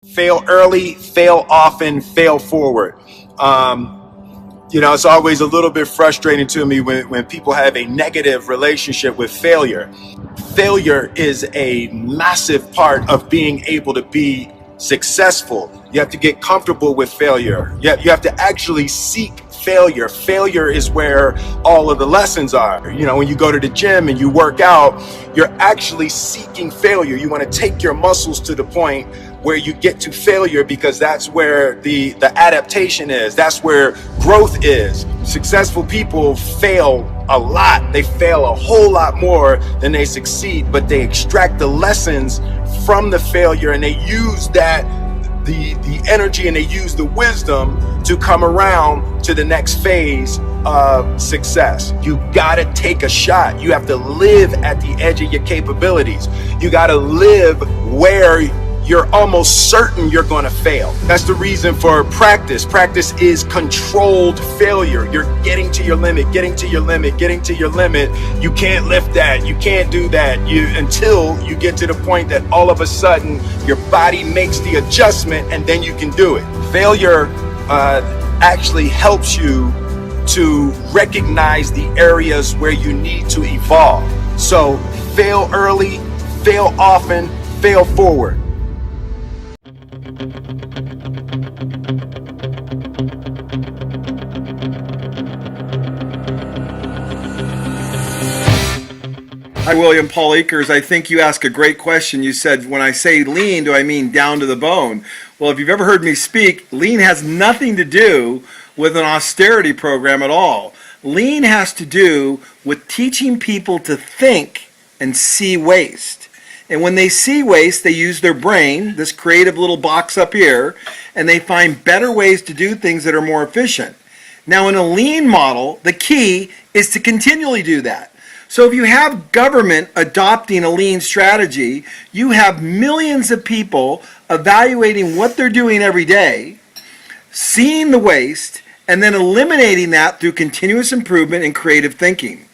Fail early, fail often, fail forward. It's always a little bit frustrating to me when people have a negative relationship with failure. Failure is a massive part of being able to be successful. You have to get comfortable with failure. You have to actually seek failure. Failure is where all of the lessons are. When you go to the gym and you work out, you're actually seeking failure. You want to take your muscles to the point where you get to failure, because that's where the adaptation is. That's where growth is. Successful people fail a lot. They fail a whole lot more than they succeed, but they extract the lessons from the failure, and they use that the energy, and they use the wisdom to come around to the next phase of success. You gotta take a shot. You have to live at the edge of your capabilities. You gotta live where you're almost certain you're going to fail. That's the reason for practice. Practice is controlled failure. You're getting to your limit, getting to your limit, getting to your limit. You can't lift that. You can't do that. Until you get to the point that all of a sudden your body makes the adjustment, and then you can do it. Failure actually helps you to recognize the areas where you need to evolve. So fail early, fail often, fail forward. Hi, William Paul Akers. I think you asked a great question. You said, when I say lean, do I mean down to the bone? Well, if you've ever heard me speak, lean has nothing to do with an austerity program at all. Lean has to do with teaching people to think and see waste. And when they see waste, they use their brain, this creative little box up here, and they find better ways to do things that are more efficient. Now, in a lean model, the key is to continually do that. So if you have government adopting a lean strategy, you have millions of people evaluating what they're doing every day, seeing the waste, and then eliminating that through continuous improvement and creative thinking.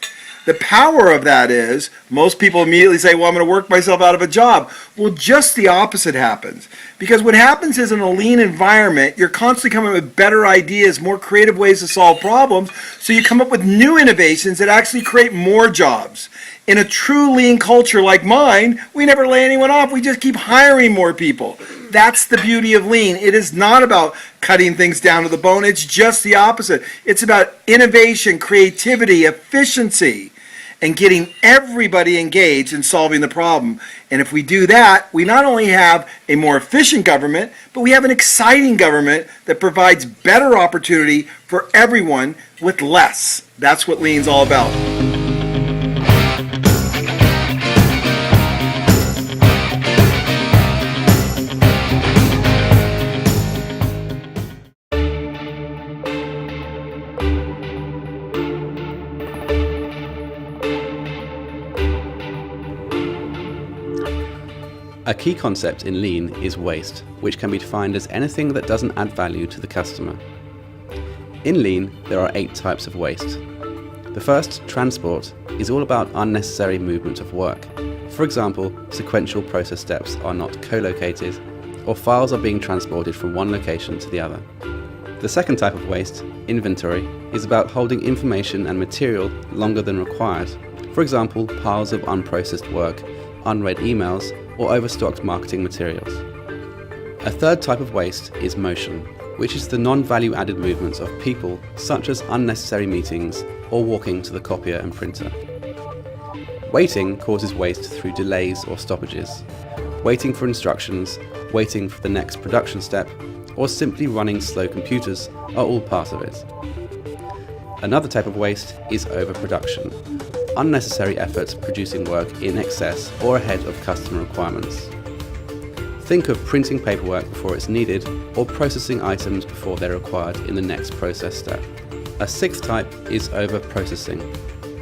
The power of that is, most people immediately say, well, I'm going to work myself out of a job. Well, just the opposite happens. Because what happens is, in a lean environment, you're constantly coming up with better ideas, more creative ways to solve problems, so you come up with new innovations that actually create more jobs. In a true lean culture like mine, we never lay anyone off. We just keep hiring more people. That's the beauty of lean. It is not about cutting things down to the bone. It's just the opposite. It's about innovation, creativity, efficiency, and getting everybody engaged in solving the problem. And if we do that, we not only have a more efficient government, but we have an exciting government that provides better opportunity for everyone with less. That's what lean's all about. A key concept in lean is waste, which can be defined as anything that doesn't add value to the customer. In lean, there are 8 types of waste. The first, transport, is all about unnecessary movement of work. For example, sequential process steps are not co-located, or files are being transported from one location to the other. The second type of waste, inventory, is about holding information and material longer than required. For example, piles of unprocessed work, unread emails, or overstocked marketing materials. A third type of waste is motion, which is the non-value added movements of people, such as unnecessary meetings or walking to the copier and printer. Waiting causes waste through delays or stoppages. Waiting for instructions, waiting for the next production step, or simply running slow computers are all part of it. Another type of waste is overproduction. Unnecessary efforts producing work in excess or ahead of customer requirements. Think of printing paperwork before it's needed, or processing items before they're required in the next process step. A sixth type is over-processing.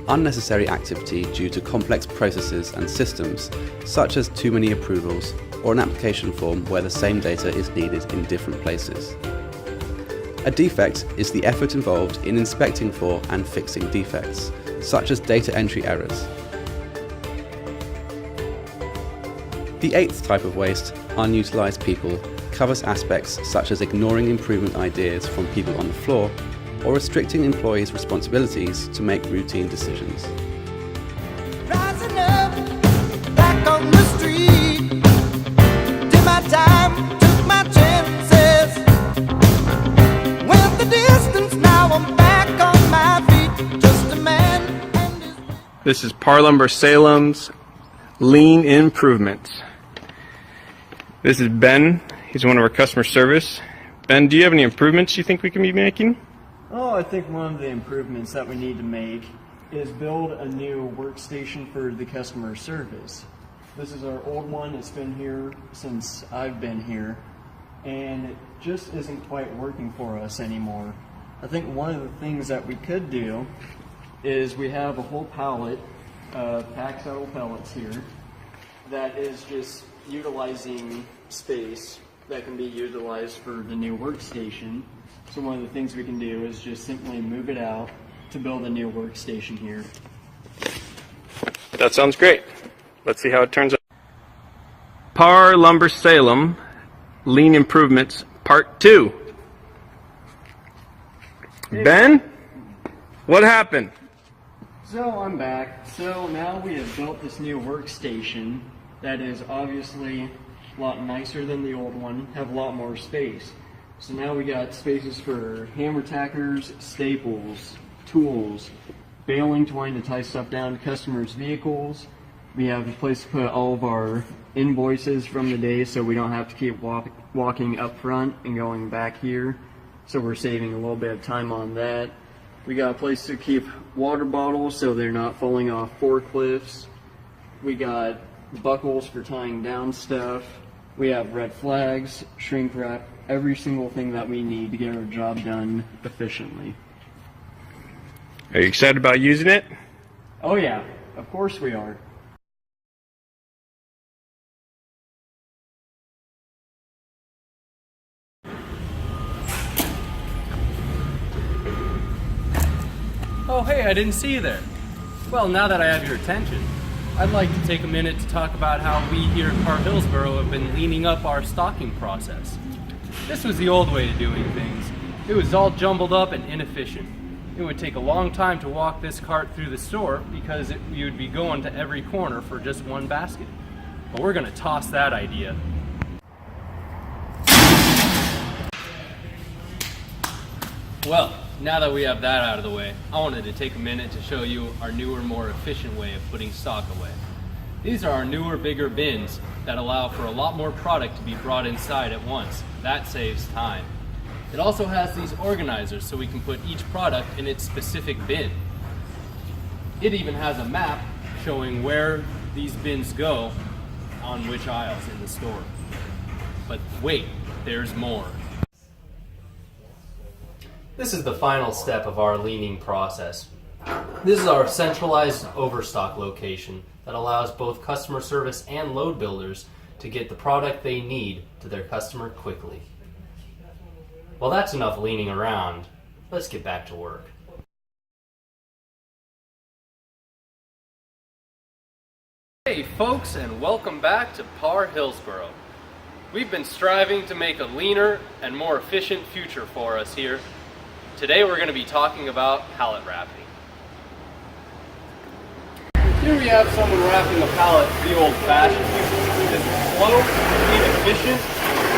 Unnecessary activity due to complex processes and systems, such as too many approvals or an application form where the same data is needed in different places. A defect is the effort involved in inspecting for and fixing defects, such as data entry errors. The eighth type of waste, unutilized people, covers aspects such as ignoring improvement ideas from people on the floor or restricting employees' responsibilities to make routine decisions. Rising up, back on the street, did my time, took my chances, went the distance, now I'm back on my feet, just a man and his... This is Par Lumber Salem's Lean Improvements. This is Ben. He's one of our customer service. Ben, do you have any improvements you think we can be making? Oh, I think one of the improvements that we need to make is build a new workstation for the customer service. This is our old one. It's been here since I've been here, and it just isn't quite working for us anymore. I think one of the things that we could do is we have a whole pallet of pack saddle pellets here that is just utilizing space that can be utilized for the new workstation. So one of the things we can do is just simply move it out to build a new workstation here. That sounds great. Let's see how it turns out. Par Lumber Salem Lean Improvements Part 2. Ben, what happened? So I'm back. So now we have built this new workstation that is obviously a lot nicer than the old one, have a lot more space. So now we got spaces for hammer tackers, staples, tools, baling twine to tie stuff down to customers' vehicles. We have a place to put all of our invoices from the day so we don't have to keep walking up front and going back here. So we're saving a little bit of time on that. We got a place to keep water bottles so they're not falling off forklifts. We got buckles for tying down stuff. We have red flags, shrink wrap, every single thing that we need to get our job done efficiently. Are you excited about using it? Oh yeah, of course we are. Oh hey, I didn't see you there. Well, now that I have your attention, I'd like to take a minute to talk about how we here at Par Hillsboro have been leaning up our stocking process. This was the old way of doing things. It was all jumbled up and inefficient. It would take a long time to walk this cart through the store because you would be going to every corner for just one basket. But we're going to toss that idea. Well, now that we have that out of the way, I wanted to take a minute to show you our newer, more efficient way of putting stock away. These are our newer, bigger bins that allow for a lot more product to be brought inside at once. That saves time. It also has these organizers so we can put each product in its specific bin. It even has a map showing where these bins go on which aisles in the store. But wait, there's more. This is the final step of our leaning process. This is our centralized overstock location that allows both customer service and load builders to get the product they need to their customer quickly. Well, that's enough leaning around. Let's get back to work. Hey folks, and welcome back to Par Hillsboro. We've been striving to make a leaner and more efficient future for us here. Today we're going to be talking about pallet wrapping. Here we have someone wrapping a pallet the old-fashioned way. It's slow, inefficient,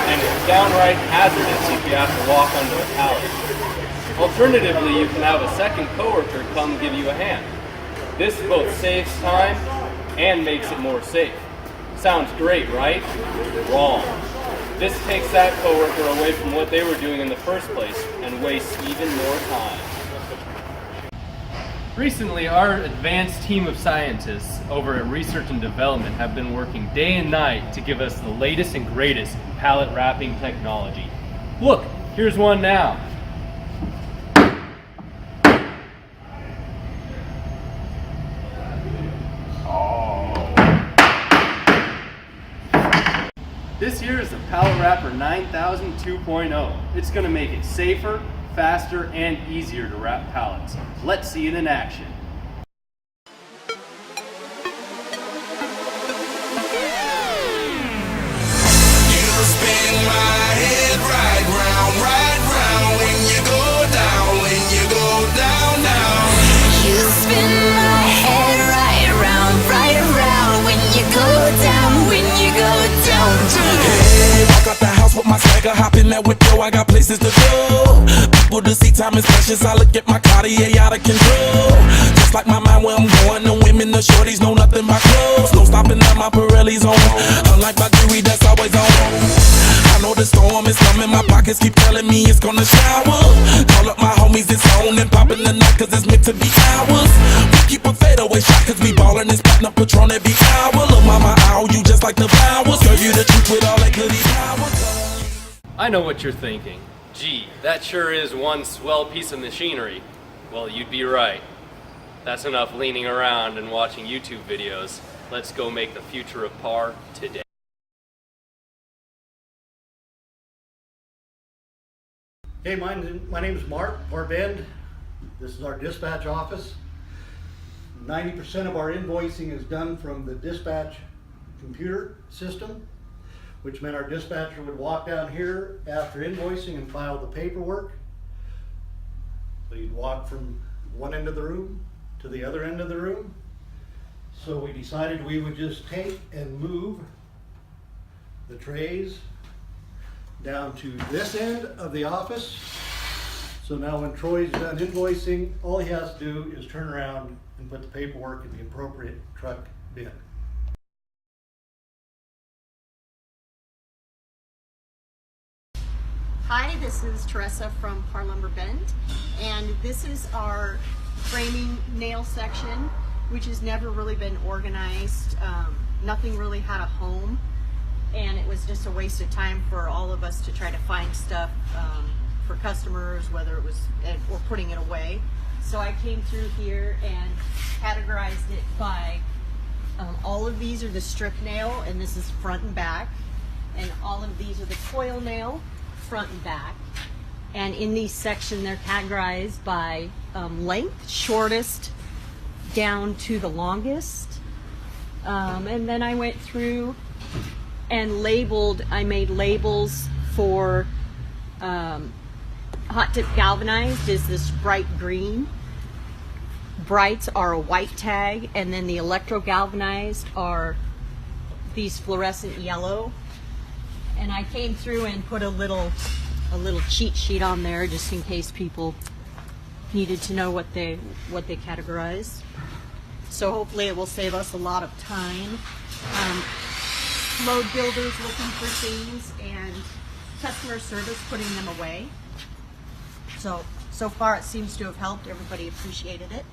and it's downright hazardous if you have to walk under a pallet. Alternatively, you can have a second coworker come give you a hand. This both saves time and makes it more safe. Sounds great, right? Wrong. This takes that coworker away from what they were doing in the first place and wastes even more time. Recently, our advanced team of scientists over at Research and Development have been working day and night to give us the latest and greatest in pallet wrapping technology. Look, here's one now. This here is the Pallet Wrapper 9000 2.0. It's going to make it safer, faster, and easier to wrap pallets. Let's see it in action. You spin my off with my swagger, hop in that whip, yo, I got places to go. People to see, time is precious, I look at my Cartier out of control. Just like my mind where I'm going, the women, the shorties know nothing but clothes. No stopping at my Pirelli's on, unlike my jewelry that's always on. I know the storm is coming, my pockets keep telling me it's gonna shower. Call up my homies, it's on and popping the night cause it's meant to be ours. We keep a fadeaway shot cause we ballin' this platinum Patron every hour. Look mama, ow, you just like the flowers. Girl, you the truth with all that goody powers. I know what you're thinking. Gee, that sure is one swell piece of machinery. Well, you'd be right. That's enough leaning around and watching YouTube videos. Let's go make the future of PAR today. Hey, my name is Mark, PAR Bend. This is our dispatch office. 90% of our invoicing is done from the dispatch computer system, which meant our dispatcher would walk down here after invoicing and file the paperwork. So you'd walk from one end of the room to the other end of the room. So we decided we would just take and move the trays down to this end of the office. So now when Troy's done invoicing, all he has to do is turn around and put the paperwork in the appropriate truck bin. Hi, this is Teresa from PAR Lumber Bend, and this is our framing nail section, which has never really been organized. Nothing really had a home, and it was just a waste of time for all of us to try to find stuff for customers, whether it was or putting it away. So I came through here and categorized it by all of these are the strip nail, and this is front and back, and all of these are the coil nail, front and back. And in these sections they're categorized by length, shortest down to the longest. And then I went through and labeled, I made labels for hot tip galvanized is this bright green, brights are a white tag, and then the electro galvanized are these fluorescent yellow. And I came through and put a little cheat sheet on there just in case people needed to know what they categorized. So hopefully it will save us a lot of time. Load builders looking for things and customer service putting them away. So far it seems to have helped. Everybody appreciated it.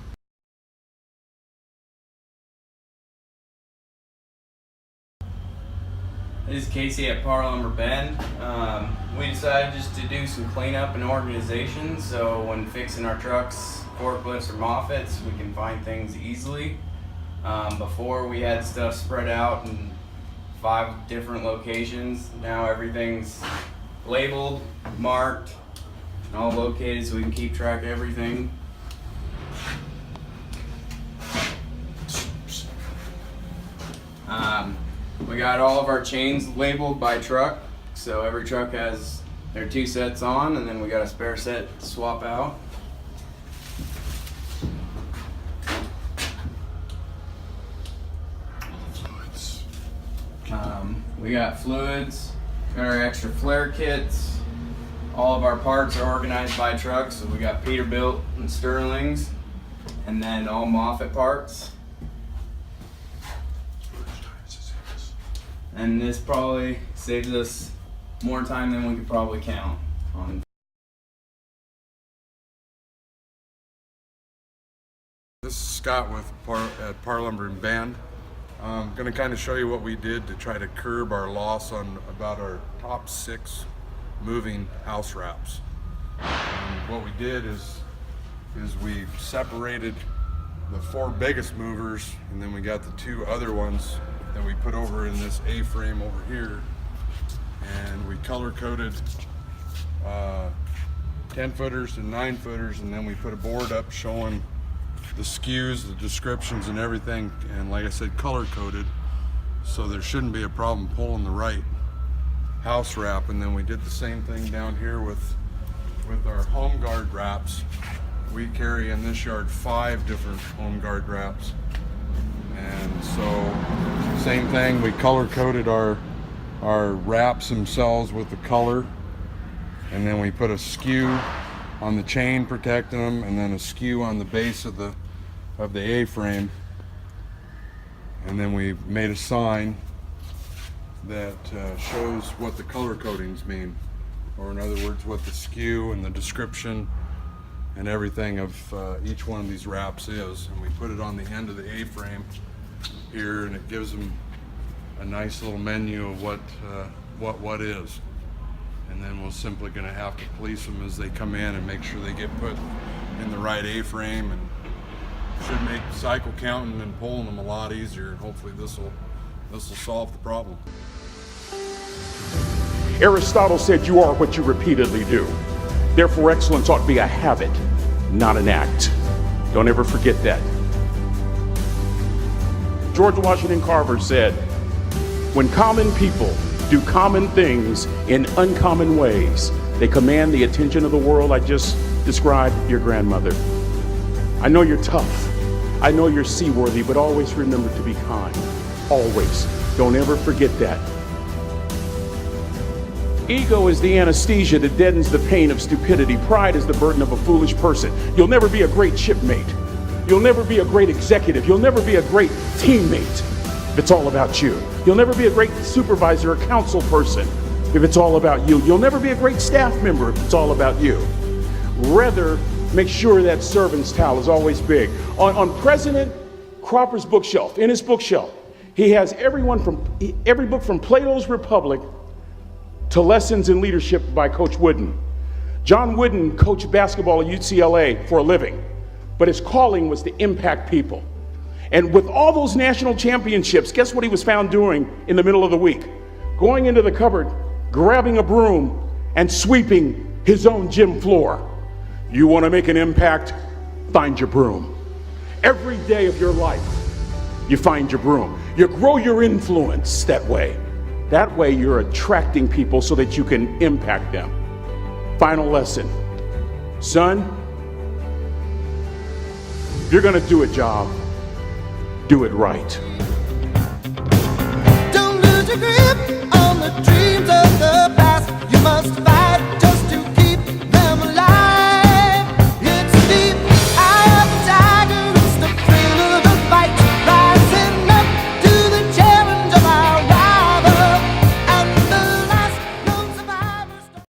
This is Casey at PAR Lumber Bend. We decided just to do some cleanup and organization, so when fixing our trucks, forklifts, or Moffetts, we can find things easily. Before we had stuff spread out in 5 different locations. Now everything's labeled, marked, and all located so we can keep track of everything. We got all of our chains labeled by truck, so every truck has their 2 sets on, and then we got a spare set to swap out. We got fluids, got our extra flare kits. All of our parts are organized by truck, so we got Peterbilt and Sterlings, and then all Moffett parts. And this probably saves us more time than we could probably count on. This is Scott with PAR Lumber and Bend. I'm going to kind of show you what we did to try to curb our loss on about our top 6 moving house wraps. What we did is we separated the 4 biggest movers, and then we got the 2 other ones that we put over in this A-frame over here, and we color coded 10-footers and 9-footers, and then we put a board up showing the SKUs, the descriptions, and everything, and like I said, color coded, so there shouldn't be a problem pulling the right house wrap. And then we did the same thing down here with our home guard wraps. We carry in this yard 5 different home guard wraps, and so same thing, we color coded our our wraps themselves with the color, and then we put a skew on the chain protecting them, and then a skew on the base of the A-frame, and then we made a sign that shows what the color codings mean, or in other words what the skew and the description and everything of each one of these wraps is, and we put it on the end of the A-frame here, and it gives them a nice little menu of what is. And then we're simply going to have to police them as they come in and make sure they get put in the right A-frame, and should make cycle counting and pulling them a lot easier, and hopefully this will solve the problem. Aristotle said you are what you repeatedly do. Therefore, excellence ought to be a habit, not an act. Don't ever forget that. George Washington Carver said, when common people do common things in uncommon ways, they command the attention of the world. I just described your grandmother. I know you're tough. I know you're seaworthy, but always remember to be kind. Always. Don't ever forget that. Ego is the anesthesia that deadens the pain of stupidity. Pride is the burden of a foolish person. You'll never be a great shipmate. You'll never be a great executive. You'll never be a great teammate if it's all about you. You'll never be a great supervisor or council person if it's all about you. You'll never be a great staff member if it's all about you. Rather, make sure that servant's towel is always big. On President Cropper's bookshelf, in his bookshelf, he has every book from Plato's Republic to Lessons in Leadership by Coach Wooden. John Wooden coached basketball at UCLA for a living, but his calling was to impact people. And with all those national championships, guess what he was found doing in the middle of the week? Going into the cupboard, grabbing a broom, and sweeping his own gym floor. You want to make an impact? Find your broom. Every day of your life, you find your broom. You grow your influence that way. That way you're attracting people so that you can impact them. Final lesson. Son, if you're going to do a job, do it right. Don't lose your grip on the dreams of the past. You must fight.